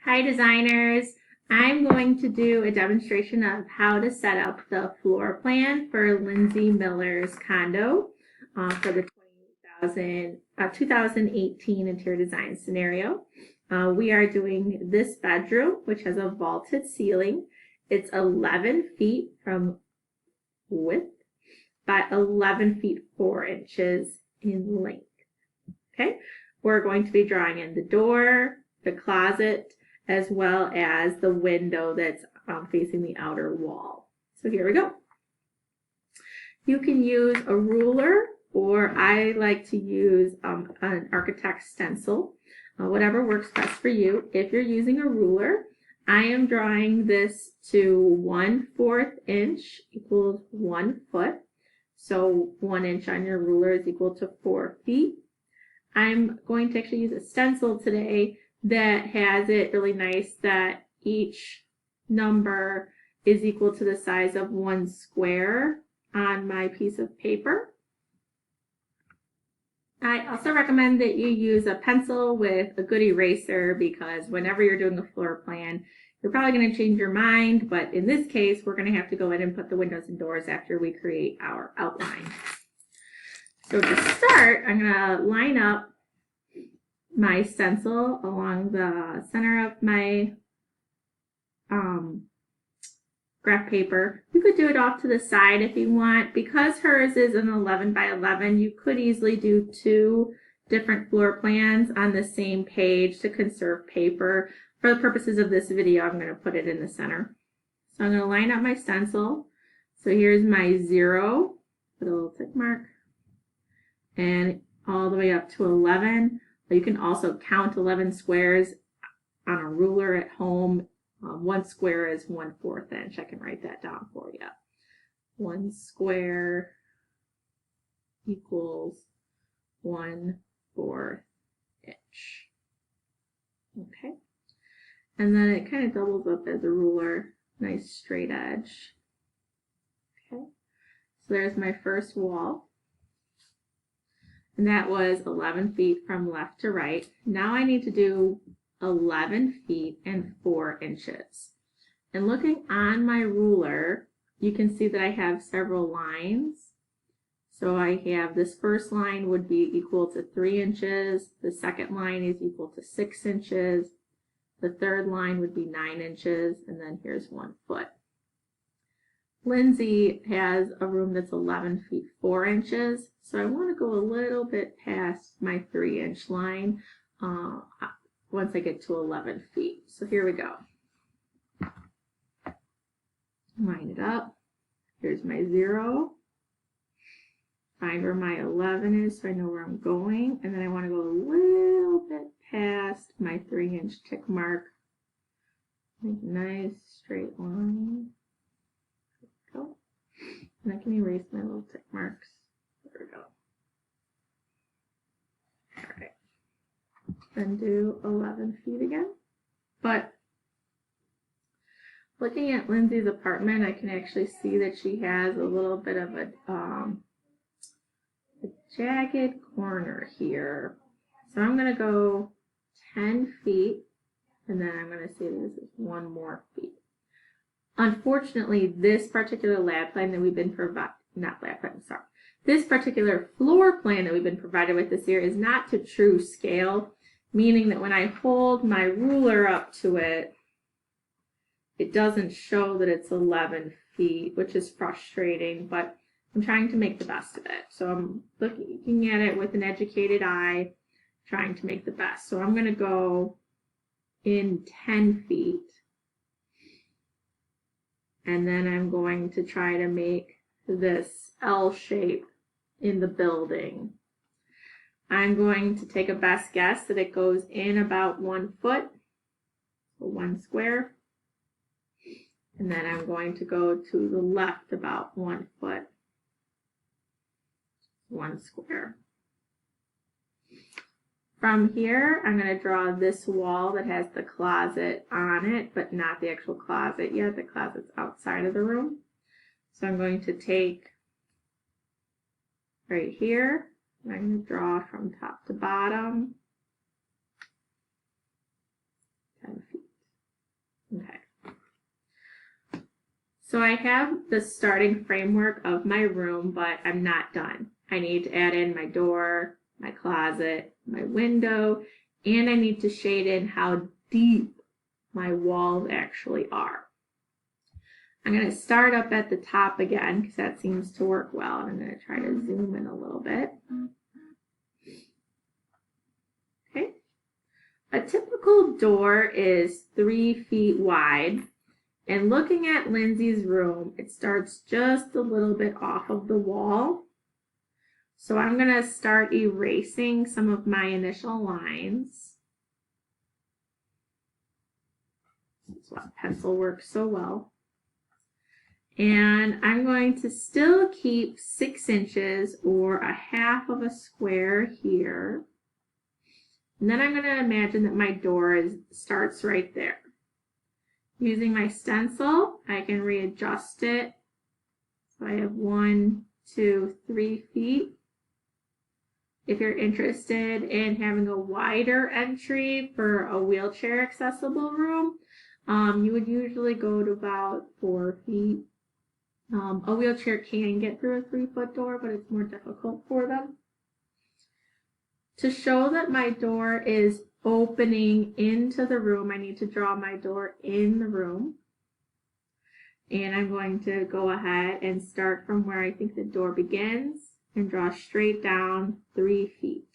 Hi designers, I'm going to do a demonstration of how to set up the floor plan for Lindsay Miller's condo for the 2018 interior design scenario. We are doing this bedroom, which has a vaulted ceiling. It's 11 feet from width by 11 feet 4 inches in length. Okay, we're going to be drawing in the door, the closet, as well as the window that's facing the outer wall. So here we go. You can use a ruler, or I like to use an architect's stencil, whatever works best for you. If you're using a ruler, I am drawing this to 1/4 inch equals 1 foot. So 1 inch on your ruler is equal to 4 feet. I'm going to actually use a stencil today that has it really nice that each number is equal to the size of 1 square on my piece of paper. I also recommend that you use a pencil with a good eraser, because whenever you're doing a floor plan, you're probably going to change your mind, but in this case, we're going to have to go in and put the windows and doors after we create our outline. So to start, I'm going to line up my stencil along the center of my graph paper. You could do it off to the side if you want. Because hers is an 11 by 11, you could easily do 2 different floor plans on the same page to conserve paper. For the purposes of this video, I'm going to put it in the center. So I'm going to line up my stencil. So here's my 0, put a little tick mark, and all the way up to 11. You can also count 11 squares on a ruler at home. 1 square is 1/4 inch. I can write that down for you. 1 square equals 1/4 inch. Okay. And then it kind of doubles up as a ruler. Nice straight edge. Okay. So there's my first wall. And that was 11 feet from left to right. Now I need to do 11 feet and 4 inches. And looking on my ruler, you can see that I have several lines. So I have this first line would be equal to 3 inches. The second line is equal to 6 inches. The third line would be 9 inches. And then here's 1 foot. Lindsay has a room that's 11 feet 4 inches, so I want to go a little bit past my 3-inch line once I get to 11 feet. So here we go. Line it up. Here's my 0. Find where my 11 is so I know where I'm going, and then I want to go a little bit past my 3-inch tick mark. Make a nice straight line. Go. And I can erase my little tick marks. There we go. All right. Then do 11 feet again. But looking at Lindsay's apartment, I can actually see that she has a little bit of a jagged corner here. So I'm going to go 10 feet, and then I'm going to say this is 1 more feet. Unfortunately, this particular lab plan that we've been provided, this particular floor plan that we've been provided with this year is not to true scale, meaning that when I hold my ruler up to it, it doesn't show that it's 11 feet, which is frustrating, but I'm trying to make the best of it. So I'm looking at it with an educated eye, trying to make the best. So I'm going to go in 10 feet. And then I'm going to try to make this L shape in the building. I'm going to take a best guess that it goes in about 1 foot, so 1 square. And then I'm going to go to the left about 1 foot, 1 square. From here, I'm going to draw this wall that has the closet on it, but not the actual closet yet. The closet's outside of the room. So I'm going to take right here, and I'm going to draw from top to bottom 10 feet. So I have the starting framework of my room, but I'm not done. I need to add in my door, my closet, my window, and I need to shade in how deep my walls actually are. I'm going to start up at the top again because that seems to work well. I'm going to try to zoom in a little bit. Okay. A typical door is 3 feet wide. And looking at Lindsay's room, it starts just a little bit off of the wall. So I'm going to start erasing some of my initial lines. That's why pencil works so well. And I'm going to still keep 6 inches or a half of a square here. And then I'm going to imagine that my door starts right there. Using my stencil, I can readjust it. So I have 1, 2, 3 feet. If you're interested in having a wider entry for a wheelchair accessible room, you would usually go to about 4 feet. A wheelchair can get through a 3-foot door, but it's more difficult for them. To show that my door is opening into the room, I need to draw my door in the room. And I'm going to go ahead and start from where I think the door begins and draw straight down 3 feet.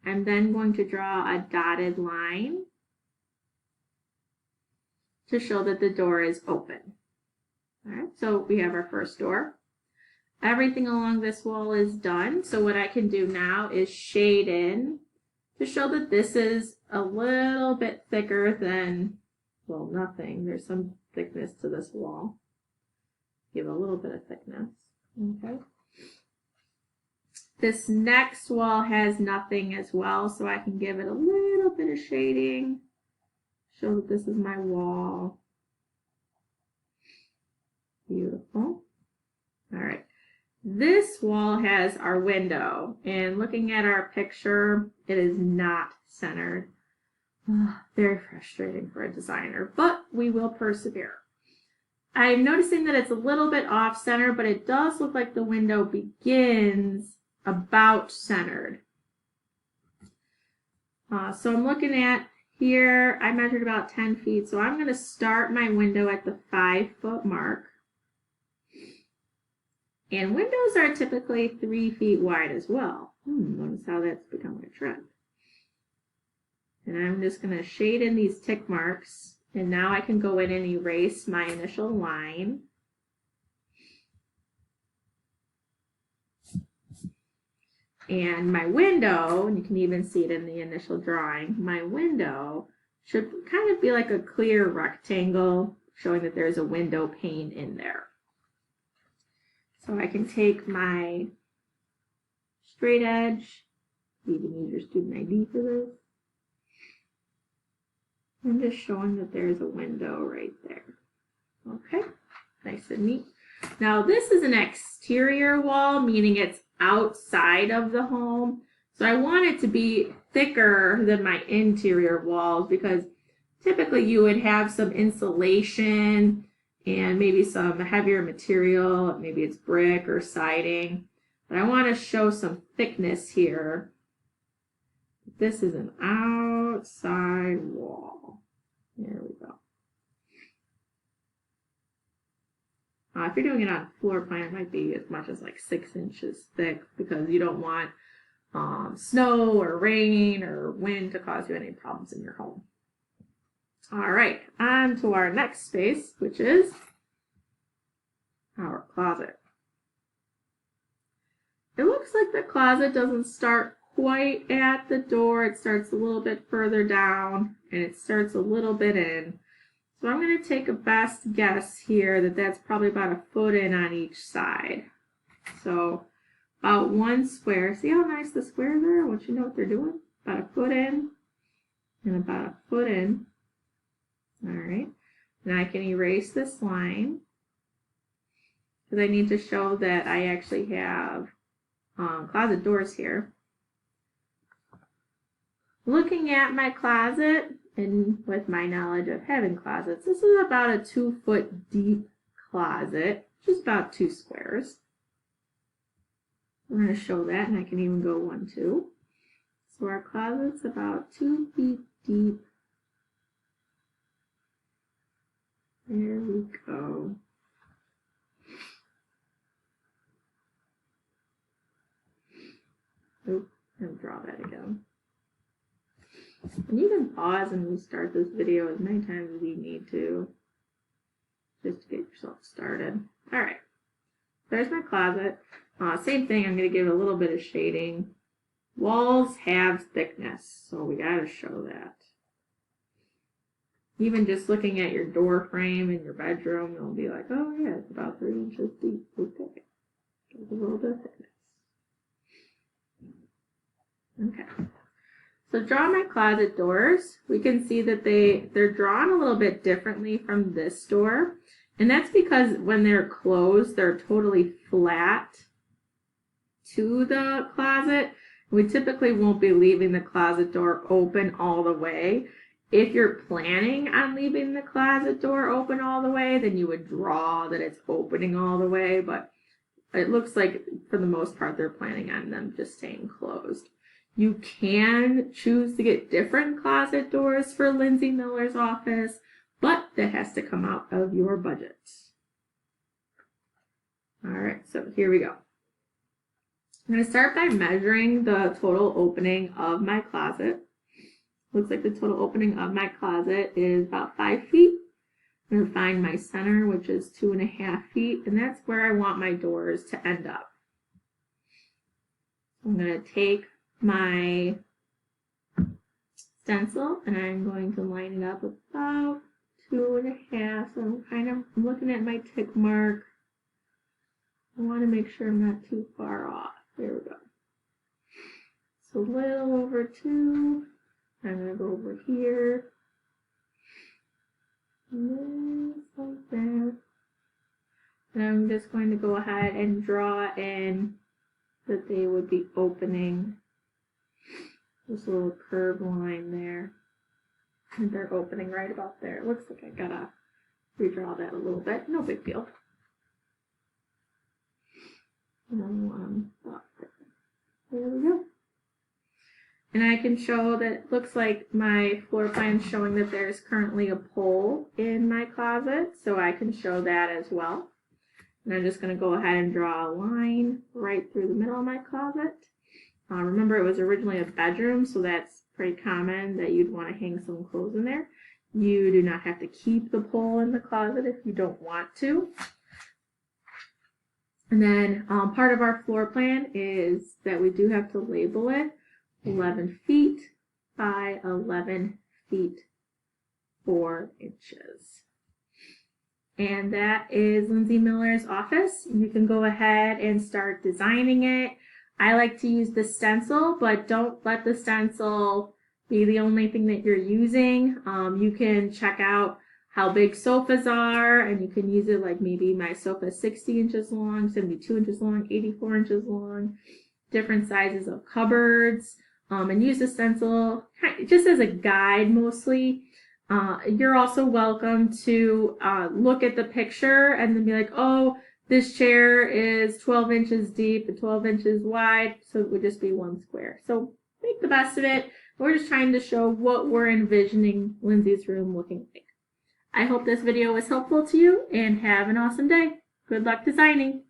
I'm then going to draw a dotted line to show that the door is open. All right, so we have our first door. Everything along this wall is done. So what I can do now is shade in to show that this is a little bit thicker than, well, nothing. There's some thickness to this wall. Give a little bit of thickness. Okay. This next wall has nothing as well, so I can give it a little bit of shading. Show that this is my wall. Beautiful. All right. This wall has our window, and looking at our picture, it is not centered. Very frustrating for a designer, but we will persevere. I'm noticing that it's a little bit off center, but it does look like the window begins about centered. So I'm looking at here, I measured about 10 feet, so I'm going to start my window at the 5-foot mark. And windows are typically 3 feet wide as well. Notice how that's become a trend. And I'm just going to shade in these tick marks. And now I can go in and erase my initial line. And my window, and you can even see it in the initial drawing, my window should kind of be like a clear rectangle, showing that there's a window pane in there. So I can take my straight edge, you can use your student ID for this. I'm just showing that there's a window right there. Okay, nice and neat. Now this is an exterior wall, meaning it's outside of the home. So I want it to be thicker than my interior walls because typically you would have some insulation and maybe some heavier material, maybe it's brick or siding. But I want to show some thickness here. This is an outside wall. There we go. If you're doing it on floor plan, it might be as much as like 6 inches thick because you don't want snow or rain or wind to cause you any problems in your home. All right, on to our next space, which is our closet. It looks like the closet doesn't start quite at the door. It starts a little bit further down and it starts a little bit in. So I'm going to take a best guess here that that's probably about a foot in on each side. So about 1 square. See how nice the squares are? I want you to know what they're doing. About a foot in and about a foot in. All right. Now I can erase this line because I need to show that I actually have closet doors here. Looking at my closet, and with my knowledge of having closets, this is about a 2-foot deep closet, just about 2 squares. We're going to show that, and I can even go 1, 2. So our closet's about 2 feet deep. There we go. Oh, I'll draw that again. And you can pause and restart this video as many times as you need to, just to get yourself started. All right, there's my closet. Same thing, I'm going to give it a little bit of shading. Walls have thickness, so we got to show that. Even just looking at your door frame in your bedroom, you'll be like, oh yeah, it's about 3 inches deep. Okay, gives a little bit of thickness. Okay. So draw my closet doors. We can see that they're drawn a little bit differently from this door. And that's because when they're closed, they're totally flat to the closet. We typically won't be leaving the closet door open all the way. If you're planning on leaving the closet door open all the way, then you would draw that it's opening all the way. But it looks like for the most part, they're planning on them just staying closed. You can choose to get different closet doors for Lindsay Miller's office, but that has to come out of your budget. All right, so here we go. I'm going to start by measuring the total opening of my closet. Looks like the total opening of my closet is about 5 feet. I'm going to find my center, which is 2.5 feet, and that's where I want my doors to end up. I'm going to take my stencil and I'm going to line it up about 2.5. So I'm looking at my tick mark. I want to make sure I'm not too far off. There we go. So a little over 2. I'm going to go over here. And then like that. And I'm just going to go ahead and draw in that they would be opening. This little curved line there. And they're opening right about there. It looks like I gotta redraw that a little bit. No big deal. And there we go. And I can show that it looks like my floor plan is showing that there's currently a pole in my closet. So I can show that as well. And I'm just going to go ahead and draw a line right through the middle of my closet. Remember, it was originally a bedroom, so that's pretty common that you'd want to hang some clothes in there. You do not have to keep the pole in the closet if you don't want to. And then part of our floor plan is that we do have to label it 11 feet by 11 feet 4 inches. And that is Lindsay Miller's office. You can go ahead and start designing it. I like to use the stencil, but don't let the stencil be the only thing that you're using. You can check out how big sofas are, and you can use it like maybe my sofa is 60 inches long, 72 inches long, 84 inches long, different sizes of cupboards, and use the stencil just as a guide mostly. You're also welcome to look at the picture and then be like, oh, this chair is 12 inches deep and 12 inches wide, so it would just be 1 square. So make the best of it. We're just trying to show what we're envisioning Lindsay's room looking like. I hope this video was helpful to you and have an awesome day. Good luck designing.